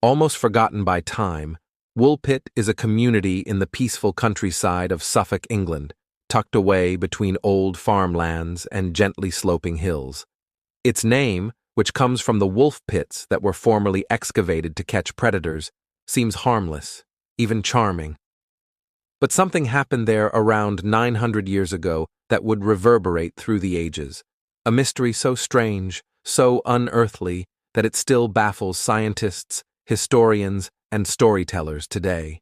Almost forgotten by time, Woolpit is a community in the peaceful countryside of Suffolk, England, tucked away between old farmlands and gently sloping hills. Its name, which comes from the wolf pits that were formerly excavated to catch predators, seems harmless, even charming. But something happened there around 900 years ago that would reverberate through the ages, a mystery so strange, so unearthly, that it still baffles scientists, historians, and storytellers today.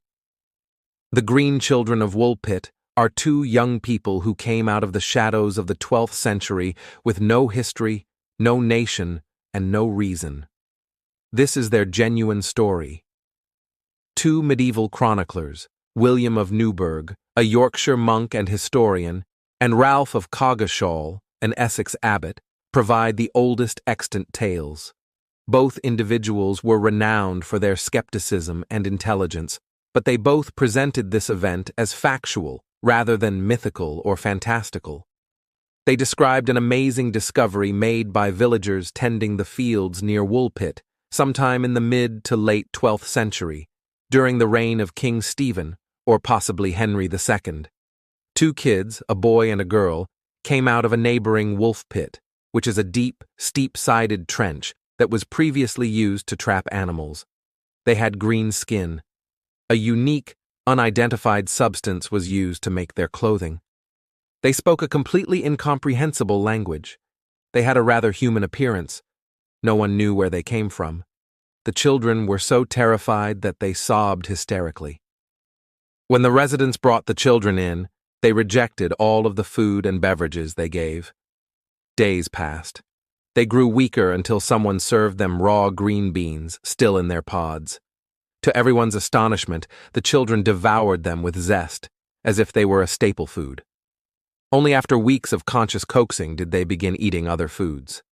The Green Children of Woolpit are two young people who came out of the shadows of the 12th century with no history, no nation, and no reason. This is their genuine story. Two medieval chroniclers, William of Newburgh, a Yorkshire monk and historian, and Ralph of Coggeshall, an Essex abbot, provide the oldest extant tales. Both individuals were renowned for their skepticism and intelligence, but they both presented this event as factual rather than mythical or fantastical. They described an amazing discovery made by villagers tending the fields near Woolpit sometime in the mid to late 12th century, during the reign of King Stephen, or possibly Henry II. Two kids, a boy and a girl, came out of a neighboring wolf pit, which is a deep, steep-sided trench that was previously used to trap animals. They had green skin. A unique, unidentified substance was used to make their clothing. They spoke a completely incomprehensible language. They had a rather human appearance. No one knew where they came from. The children were so terrified that they sobbed hysterically. When the residents brought the children in, they rejected all of the food and beverages they gave. Days passed. They grew weaker until someone served them raw green beans, still in their pods. To everyone's astonishment, the children devoured them with zest, as if they were a staple food. Only after weeks of conscious coaxing did they begin eating other foods.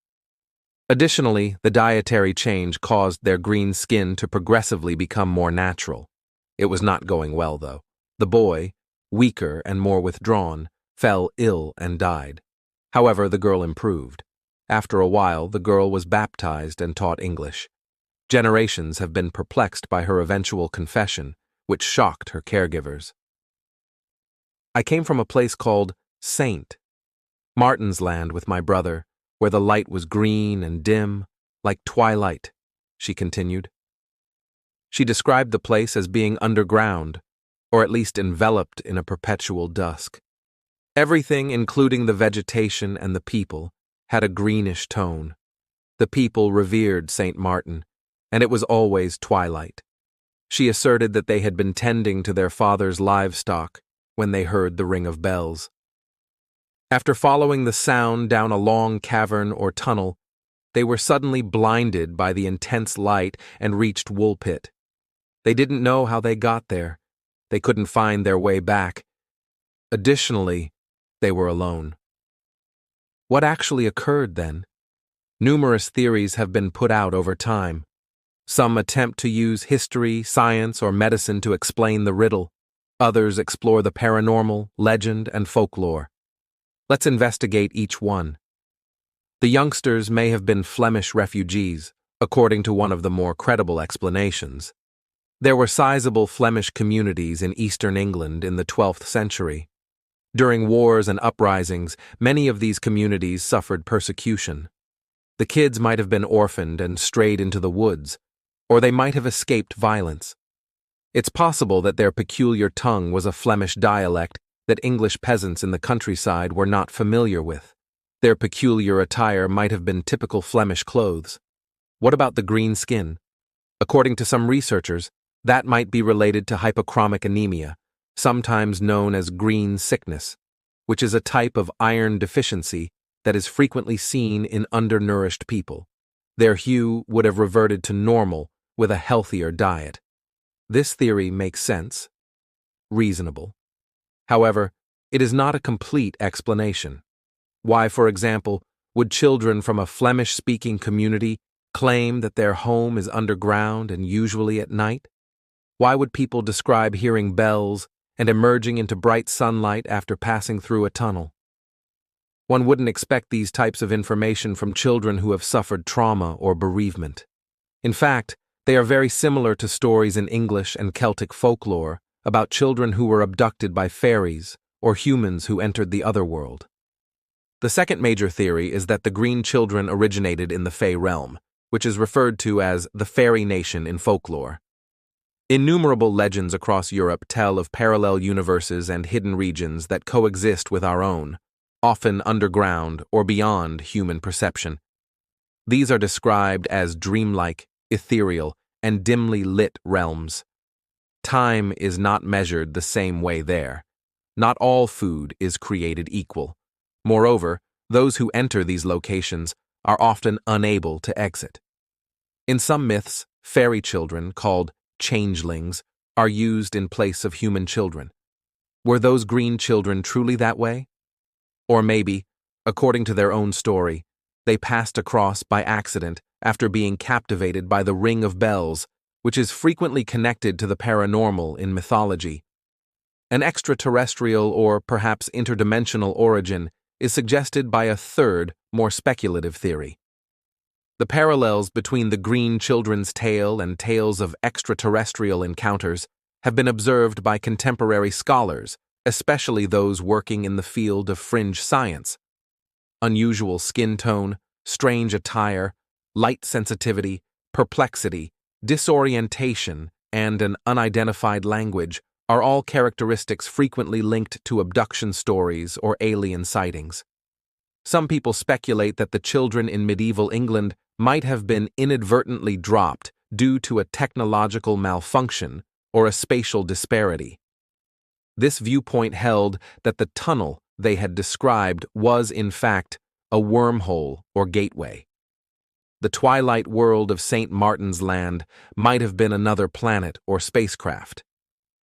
Additionally, the dietary change caused their green skin to progressively become more natural. It was not going well, though. The boy, weaker and more withdrawn, fell ill and died. However, the girl improved. After a while, the girl was baptized and taught English. Generations have been perplexed by her eventual confession, which shocked her caregivers. I came from a place called St. Martin's Land with my brother, where the light was green and dim, like twilight, she continued. She described the place as being underground, or at least enveloped in a perpetual dusk. Everything, including the vegetation and the people, had a greenish tone. The people revered St. Martin, and it was always twilight. She asserted that they had been tending to their father's livestock when they heard the ring of bells. After following the sound down a long cavern or tunnel, they were suddenly blinded by the intense light and reached Woolpit. They didn't know how they got there. They couldn't find their way back. Additionally, they were alone. What actually occurred then? Numerous theories have been put out over time. Some attempt to use history, science, or medicine to explain the riddle. Others explore the paranormal, legend, and folklore. Let's investigate each one. The youngsters may have been Flemish refugees, according to one of the more credible explanations. There were sizable Flemish communities in eastern England in the 12th century. During wars and uprisings, many of these communities suffered persecution. The kids might have been orphaned and strayed into the woods, or they might have escaped violence. It's possible that their peculiar tongue was a Flemish dialect that English peasants in the countryside were not familiar with. Their peculiar attire might have been typical Flemish clothes. What about the green skin? According to some researchers, that might be related to hypochromic anemia, sometimes known as green sickness, which is a type of iron deficiency that is frequently seen in undernourished people. Their hue would have reverted to normal with a healthier diet. This theory makes sense. Reasonable. However, it is not a complete explanation. Why, for example, would children from a Flemish-speaking community claim that their home is underground and usually at night? Why would people describe hearing bells and emerging into bright sunlight after passing through a tunnel? One wouldn't expect these types of information from children who have suffered trauma or bereavement. In fact, They are very similar to stories in English and Celtic folklore about children who were abducted by fairies or humans who entered the other world. The second major theory is that the green children originated in the Fey realm, which is referred to as the fairy nation in folklore. Innumerable legends across Europe tell of parallel universes and hidden regions that coexist with our own, often underground or beyond human perception. These are described as dreamlike, ethereal, and dimly lit realms. Time is not measured the same way there. Not all food is created equal. Moreover, those who enter these locations are often unable to exit. In some myths, fairy children, called changelings, are used in place of human children. Were those green children truly that way? Or maybe, according to their own story, they passed across by accident after being captivated by the ring of bells, which is frequently connected to the paranormal in mythology. An extraterrestrial or perhaps interdimensional origin is suggested by a third, more speculative theory. The parallels between the green children's tale and tales of extraterrestrial encounters have been observed by contemporary scholars, especially those working in the field of fringe science. Unusual skin tone, strange attire, light sensitivity, perplexity, disorientation, and an unidentified language are all characteristics frequently linked to abduction stories or alien sightings. Some people speculate that the children in medieval England might have been inadvertently dropped due to a technological malfunction or a spatial disparity. This viewpoint held that the tunnel they had described was, in fact, a wormhole or gateway. The twilight world of St. Martin's Land might have been another planet or spacecraft.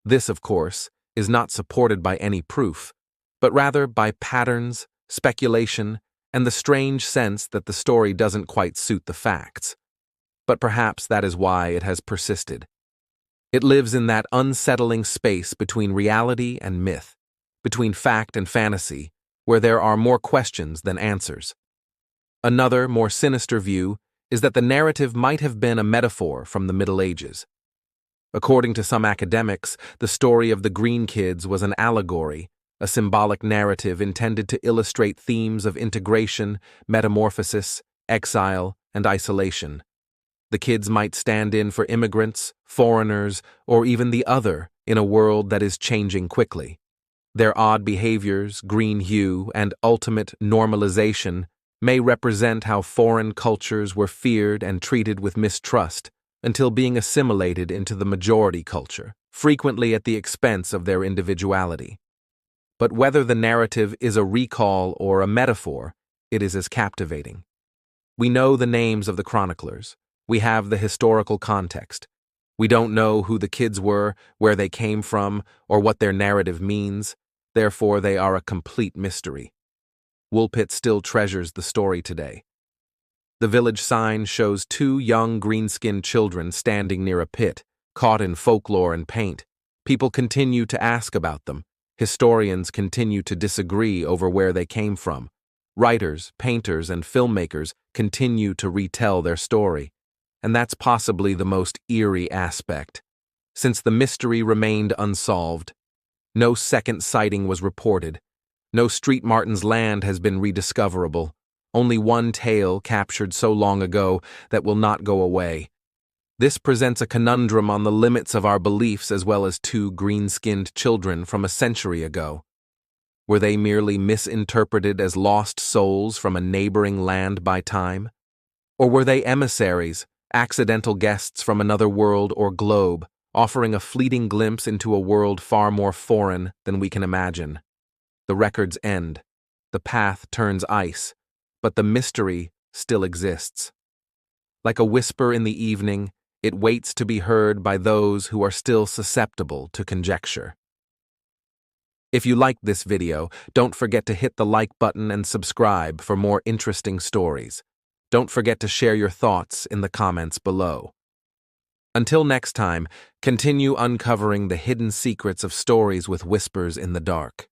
This, of course, is not supported by any proof, but rather by patterns, speculation, and the strange sense that the story doesn't quite suit the facts. But perhaps that is why it has persisted. It lives in that unsettling space between reality and myth, between fact and fantasy, where there are more questions than answers. Another, more sinister view is that the narrative might have been a metaphor from the Middle Ages. According to some academics, the story of the Green Kids was an allegory, a symbolic narrative intended to illustrate themes of integration, metamorphosis, exile, and isolation. The kids might stand in for immigrants, foreigners, or even the other in a world that is changing quickly. Their odd behaviors, green hue, and ultimate normalization may represent how foreign cultures were feared and treated with mistrust until being assimilated into the majority culture, frequently at the expense of their individuality. But whether the narrative is a recall or a metaphor, it is as captivating. We know the names of the chroniclers. We have the historical context. We don't know who the kids were, where they came from, or what their narrative means. Therefore, they are a complete mystery. Woolpit still treasures the story today. The village sign shows two young green-skinned children standing near a pit, caught in folklore and paint. People continue to ask about them. Historians continue to disagree over where they came from. Writers, painters, and filmmakers continue to retell their story. And that's possibly the most eerie aspect. Since the mystery remained unsolved, no second sighting was reported. No St. Martin's Land has been rediscoverable. Only one tale captured so long ago that will not go away. This presents a conundrum on the limits of our beliefs as well as two green-skinned children from a century ago. Were they merely misinterpreted as lost souls from a neighboring land by time? Or were they emissaries, accidental guests from another world or globe, offering a fleeting glimpse into a world far more foreign than we can imagine? The records end. The path turns ice. But the mystery still exists. Like a whisper in the evening, it waits to be heard by those who are still susceptible to conjecture. If you liked this video, don't forget to hit the like button and subscribe for more interesting stories. Don't forget to share your thoughts in the comments below. Until next time, continue uncovering the hidden secrets of stories with whispers in the dark.